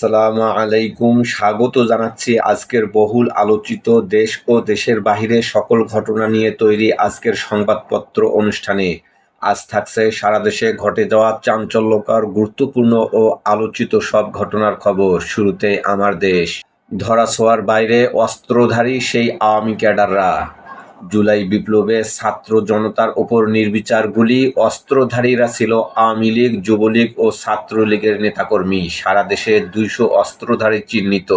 আসসালামু আলাইকুম। স্বাগত জানাচ্ছি আজকের বহুল আলোচিত দেশ ও দেশের বাহিরে সকল ঘটনা নিয়ে তৈরি আজকের সংবাদপত্র অনুষ্ঠানে। আজ থাকছে সারা দেশে ঘটে যাওয়া চাঞ্চল্যকর, গুরুত্বপূর্ণ ও আলোচিত সব ঘটনার খবর। শুরুতে আমার দেশ। ধরাছোঁয়ার বাইরে অস্ত্রধারী সেই আওয়ামী ক্যাডাররা। জুলাই বিপ্লবে ছাত্র জনতার ওপর নির্বিচার গুলি। অস্ত্রধারীরা ছিল আওয়ামী লীগ, যুবলীগ ও ছাত্রলীগের নেতাকর্মী। সারা দেশে ২০০ অস্ত্রধারী চিহ্নিত।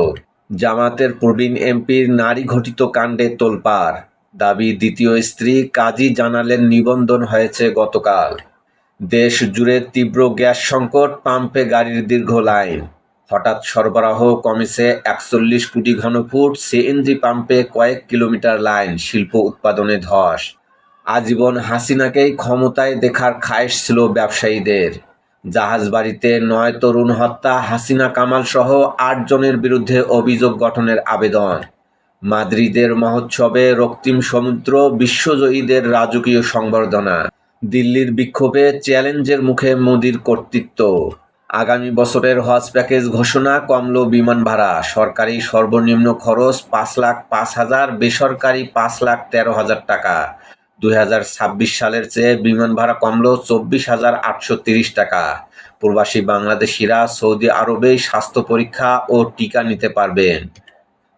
জামায়াতের প্রবীণ এমপির নারী ঘটিত কাণ্ডে তোলপাড়। দাবি দ্বিতীয় স্ত্রী কাজী জানালেন নিবন্ধন হয়েছে গতকাল। দেশ জুড়ে তীব্র গ্যাস সংকট, পাম্পে গাড়ির দীর্ঘ লাইন। হঠাৎ সরবরাহ কমেছে ৪১ কোটি ঘনফুট। সিএনজি পাম্পে কয়েক কিলোমিটার লাইন। শিল্প উৎপাদনে ধস। আজীবন হাসিনাকেই ক্ষমতায় দেখার খায়েশ ছিল ব্যবসায়ীদের। জাহাজবাড়িতে ৯ তরুণ হত্যা। হাসিনা কামাল সহ ৮ জনের বিরুদ্ধে অভিযোগ গঠনের আবেদন। মাদ্রিদের মহোৎসবে রক্তিম সমুদ্র। বিশ্বজয়ীদের রাজকীয় সংবর্ধনা। দিল্লির বিক্ষোভে চ্যালেঞ্জের মুখে মোদির কর্তৃত্ব। আগামী বছরের হজ প্যাকেজ ঘোষণা, কমল বিমান ভাড়া। সরকারি সর্বনিম্ন খরচ ৫,০৫,০০০, বেসরকারি ৫,১৩,০০০ টাকা। ২০২৬ সালের চেয়ে বিমান ভাড়া কমল ২৪,৮৩০ টাকা। প্রবাসী বাংলাদেশিরা সৌদি আরবেই স্বাস্থ্য পরীক্ষা ও টিকা নিতে পারবেন।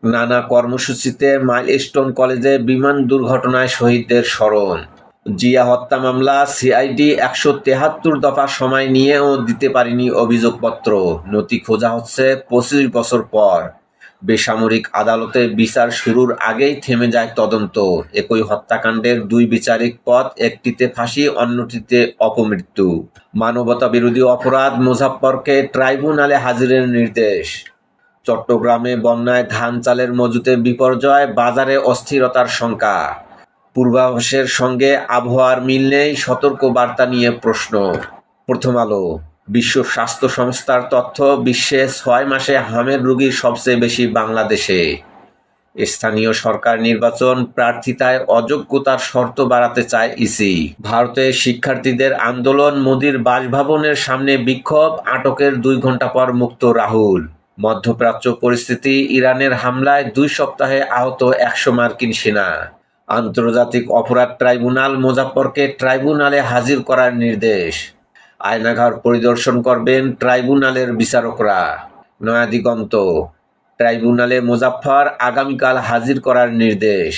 নানা কর্মসূচিতে মাইলস্টোন কলেজে বিমান দুর্ঘটনায় শহীদদের স্মরণ। জিয়া হত্যা মামলা, সিআইডি ১৭৩ দফা সময় নিয়েও দিতে পারেনি অভিযোগপত্র। নথি খোঁজা হচ্ছে ২৫ বছর পর। বেসামরিক আদালতে বিচার শুরুর আগেই থেমে যায় তদন্ত। একই হত্যাকাণ্ডের ২ বিচারিক পথ, একটিতে ফাঁসি, অন্যটিতে অপমৃত্যু। মানবতাবিরোধী অপরাধ, মুজাফফরকে ট্রাইব্যুনালে হাজিরের নির্দেশ। চট্টগ্রামে বন্যায় ধান চালের মজুতে বিপর্যয়, বাজারে অস্থিরতার শঙ্কা। পূর্বাভাসের সঙ্গে আবহাওয়ার মিল নেই, সতর্ক বার্তা নিয়ে প্রশ্ন। প্রথম আলো। বিশ্ব স্বাস্থ্য সংস্থার তথ্য, বিশ্বে ৬ মাসে হামের রোগী সবচেয়ে বেশি বাংলাদেশে। স্থানীয় সরকার নির্বাচন, প্রার্থিতায় অযোগ্যতার শর্ত বাড়াতে চায় ইসি। ভারতে শিক্ষার্থীদের আন্দোলন, মোদির বাসভবনের সামনে বিক্ষোভ, আটকের ২ ঘণ্টা পর মুক্ত রাহুল। মধ্যপ্রাচ্য পরিস্থিতি, ইরানের হামলায় ২ সপ্তাহে আহত ১০০ মার্কিন সেনা। আন্তর্জাতিক অপরাধ ট্রাইব্যুনাল, মুজাফফরকে ট্রাইব্যুনালে হাজির করার নির্দেশ। আয়নাঘর পরিদর্শন করবেন ট্রাইব্যুনালের বিচারকরা। নয়াদিগন্ত। ট্রাইব্যুনালে মুজাফফর আগামীকাল হাজির করার নির্দেশ।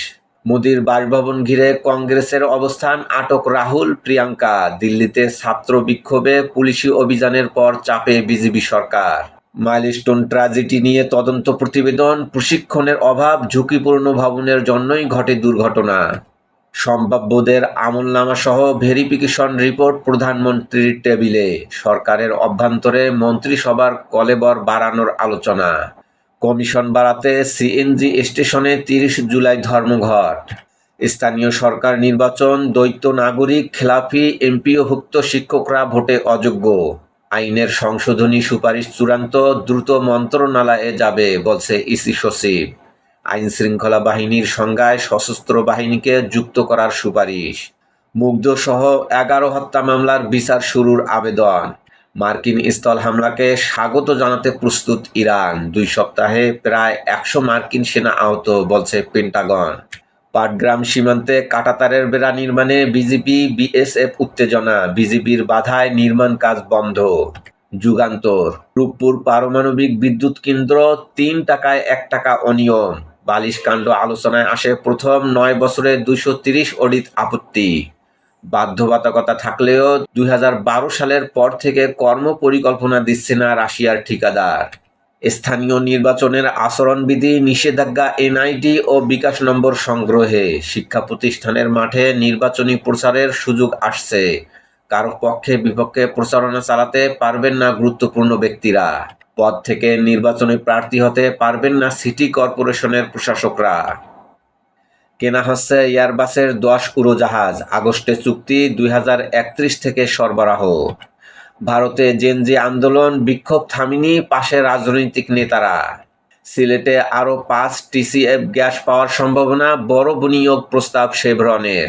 মোদির বাসভবন ঘিরে কংগ্রেসের অবস্থান, আটক রাহুল, প্রিয়াঙ্কা। দিল্লিতে ছাত্র বিক্ষোভে পুলিশি অভিযানের পর চাপে বিজেপি সরকার। মাইলস্টোন ট্র্যাজেডি নিয়ে তদন্ত প্রতিবেদন, প্রশিক্ষণের অভাব, ঝুঁকিপূর্ণ ভবনের জন্যই ঘটে দুর্ঘটনা। সম্ভাব্যদের আমলনামাসহ ভেরিফিকেশন রিপোর্ট প্রধানমন্ত্রীর টেবিলে। সরকারের অভ্যন্তরে মন্ত্রিসভার কলেবর বাড়ানোর আলোচনা। কমিশন বাড়াতে সিএনজি স্টেশনে ৩০ জুলাই ধর্মঘট। স্থানীয় সরকার নির্বাচন, দ্বৈত নাগরিক, খেলাফি, এমপিওভুক্ত শিক্ষকরা ভোটে অযোগ্য। আইনের সংশোধনী সুপারিশ চূড়ান্ত, দ্রুত মন্ত্রণালয়ে যাবে বলছে ইসি সচিব। আইনশৃঙ্খলা বাহিনীর সংজ্ঞায় সশস্ত্র বাহিনীকে যুক্ত করার সুপারিশ। মুগ্ধসহ ১১ হত্যা মামলার বিচার শুরুর আবেদন। মার্কিন স্থল হামলাকে স্বাগত জানাতে প্রস্তুত ইরান। ২ সপ্তাহে প্রায় ১০০ মার্কিন সেনা আহত, বলছে পেন্টাগন। পাটগ্রাম সীমান্তে কাঁটাতারের বেড়া নির্মাণে বিজেপি বিএসএফ উত্তেজনা। বিজেপির বাধায় নির্মাণ কাজ বন্ধ। যুগান্তর। রূপপুর পারমাণবিক বিদ্যুৎ কেন্দ্র, ৩ টাকায় ১ টাকা অনিয়ম। বালিশকাণ্ড আলোচনায় আসে প্রথম, ৯ বছরে ২৩০ অডিট আপত্তি। বাধ্যবাধকতা থাকলেও ২০১২ সালের পর থেকে কর্মপরিকল্পনা দিচ্ছে না রাশিয়ার ঠিকাদার। স্থানীয় নির্বাচনের আচরণবিধি, নিষেধাজ্ঞা এনআইডি ও বিকাশ নম্বর সংগ্রহে। শিক্ষা প্রতিষ্ঠানের মাঠে নির্বাচনী প্রচারের সুযোগ আসছে। কারো পক্ষে বিপক্ষে প্রচারণা চালাতে পারবেন না গুরুত্বপূর্ণ ব্যক্তিরা। পদ থেকে নির্বাচনে প্রার্থী হতে পারবেন না সিটি কর্পোরেশনের প্রশাসকরা। কেনা হচ্ছে এয়ারবাসের ১০ উড়োজাহাজ, আগস্টে চুক্তি, ২০৩১ থেকে সরবরাহ। ভারতে জেনজি আন্দোলন, বিক্ষোভ থামেনি, পাশে রাজনৈতিক নেতারা। সিলেটে আরও ৫ টিসিএফ গ্যাস পাওয়ার সম্ভাবনা, বড় বিনিয়োগ প্রস্তাব শেভরনের।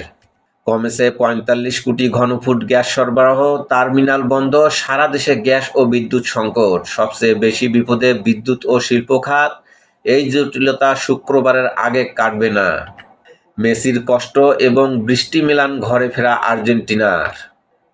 কমেছে ৪৫ কোটি ঘনফুট গ্যাস সরবরাহ, টার্মিনাল বন্ধ, সারা দেশে গ্যাস ও বিদ্যুৎ সংকট। সবচেয়ে বেশি বিপদে বিদ্যুৎ ও শিল্প খাত। এই জটিলতা শুক্রবারের আগে কাটবে না। মেসির কষ্ট এবং বৃষ্টি মেলান ঘরে ফেরা আর্জেন্টিনার।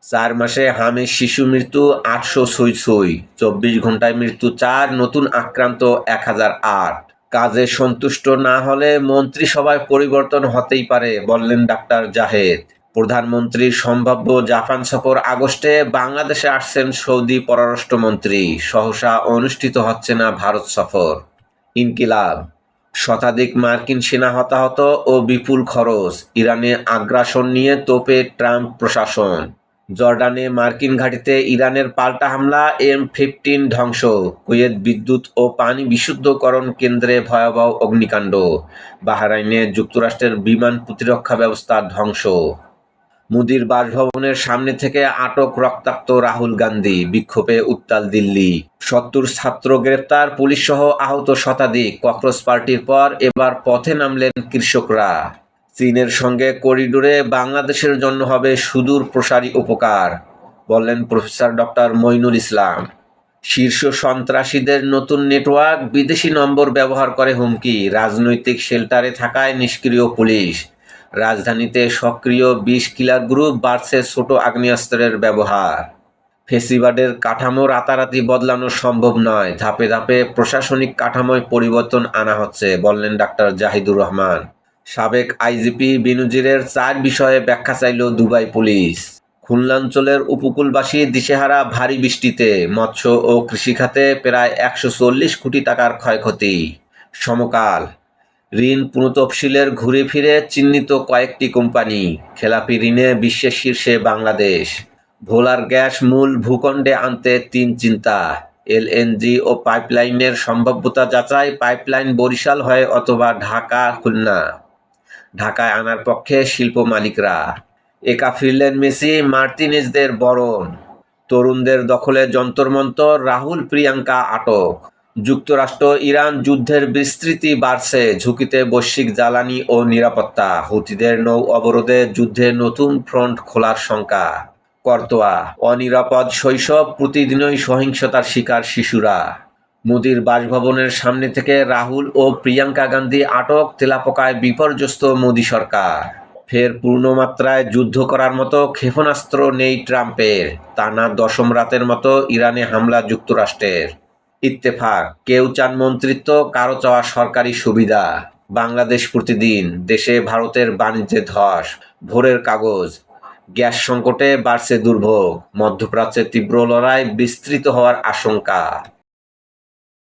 ৪ মাসে হামের শিশু মৃত্যু ৮০০ ছুঁই। ২৪ ঘন্টায় মৃত্যু ৪, নতুন আক্রান্ত ১,০০৮। কাজে সন্তুষ্ট না হলে মন্ত্রিসভায় পরিবর্তন হতেই পারে, বললেন ডাক্তার জাহেদ। প্রধানমন্ত্রীর সম্ভাব্য জাপান সফর আগস্টে, বাংলাদেশে আসছেন সৌদি পররাষ্ট্রমন্ত্রী। সহসা অনুষ্ঠিত হচ্ছে না ভারত সফর। ইনকিলাব, শতাধিক মার্কিন সেনা হতাহত ও বিপুল খরচ। ইরানে আগ্রাসন নিয়ে তোপে ট্রাম্প প্রশাসন। জর্ডানে মার্কিন ঘাঁটিতে ইরানের পাল্টা হামলা, M15 ধ্বংস। কুয়েত বিদ্যুৎ ও পানি বিশুদ্ধকরণ কেন্দ্রে ভয়াবহ অগ্নিকাণ্ড। বাহরাইনে যুক্তরাষ্ট্রের বিমান প্রতিরক্ষা ব্যবস্থা ধ্বংস। মোদির বাসভবনের সামনে থেকে আটক রক্তাক্ত রাহুল গান্ধী, বিক্ষোভে উত্তাল দিল্লি। ৭০ ছাত্র গ্রেপ্তার, পুলিশসহ আহত শতাধিক। ককরোচ পার্টির পর এবার পথে নামলেন কৃষকরা। চীনের সঙ্গে করিডোরে বাংলাদেশের জন্য হবে সুদূর প্রসারী উপকার, বললেন প্রফেসর ডক্টর মইনুল ইসলাম। শীর্ষ সন্ত্রাসীদের নতুন নেটওয়ার্ক, বিদেশি নম্বর ব্যবহার করে হুমকি। রাজনৈতিক শেল্টারে থাকায় নিষ্ক্রিয় পুলিশ। রাজধানীতে সক্রিয় ২০ কিলার গ্রুপ, বাড়ছে ছোট আগ্নেয়াস্ত্রের ব্যবহার। ফেসিবাদের কাঠামো রাতারাতি বদলানো সম্ভব নয়, ধাপে ধাপে প্রশাসনিক কাঠামোয় পরিবর্তন আনা হচ্ছে, বললেন ডাক্তার জাহিদুর রহমান। সাবেক আইজিপি বেনজিরের ৪ বিষয়ে ব্যাখ্যা চাইল দুবাই পুলিশ। খুলনাঞ্চলের উপকূলবাসী দিশেহারা ভারী বৃষ্টিতে। মৎস্য ও কৃষিখাতে প্রায় ১৪০ কোটি টাকার ক্ষয়ক্ষতি। সমকাল, ঋণ পুনঃতফসিলের ঘুরে ফিরে চিহ্নিত কয়েকটি কোম্পানি। খেলাপি ঋণে বিশ্বের শীর্ষে বাংলাদেশ। ভোলার গ্যাস মূল ভূখণ্ডে আনতে ৩ চিন্তা। এলএনজি ও পাইপলাইনের সম্ভাব্যতা যাচাই। পাইপলাইন বরিশাল হয়ে অথবা ঢাকা খুলনা। ঢাকায় আনার পক্ষে শিল্প মালিকরা। একা ফিরলেন মেসি, মার্তিনেজদের বরণ। তরুণদের দখলে যন্তরমন্তর, রাহুল প্রিয়াঙ্কা আটক। যুক্তরাষ্ট্র ইরান যুদ্ধের বিস্তৃতি বাড়ছে, ঝুঁকিতে বৈশ্বিক জ্বালানি ও নিরাপত্তা। হুতিদের নৌ অবরোধে যুদ্ধে নতুন ফ্রন্ট খোলার শঙ্কা। করতোয়া, অনিরাপদ শৈশব, প্রতিদিনই সহিংসতার শিকার শিশুরা। মোদির বাসভবনের সামনে থেকে রাহুল ও প্রিয়াঙ্কা গান্ধী আটক, তেলাপোকায় বিপর্যস্ত মোদি সরকার। ফের পূর্ণমাত্রায় যুদ্ধ করার মতো ক্ষেপণাস্ত্র নেই ট্রাম্পের। টানা ১০ম রাতের মতো ইরানে হামলা যুক্তরাষ্ট্রের। ইত্তেফাক, কেউ চান মন্ত্রিত্ব, কারো চাওয়া সরকারি সুবিধা। বাংলাদেশ প্রতিদিন, দেশে ভারতের বাণিজ্যে ধস। ভোরের কাগজ, গ্যাস সংকটে বাড়ছে দুর্ভোগ। মধ্যপ্রাচ্যে তীব্র লড়াই, বিস্তৃত হওয়ার আশঙ্কা।